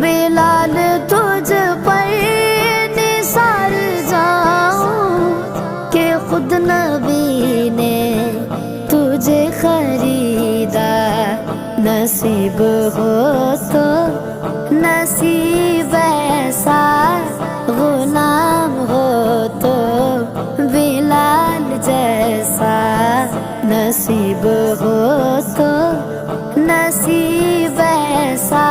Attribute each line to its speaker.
Speaker 1: बिलाल तुझ पर निसार जाऊं कि खुद नबी ने तुझे खरीदा। नसीब हो तो नसीब ऐसा, गुलाम हो तो बिलाल जैसा। नसीब हो तो नसीब ऐसा,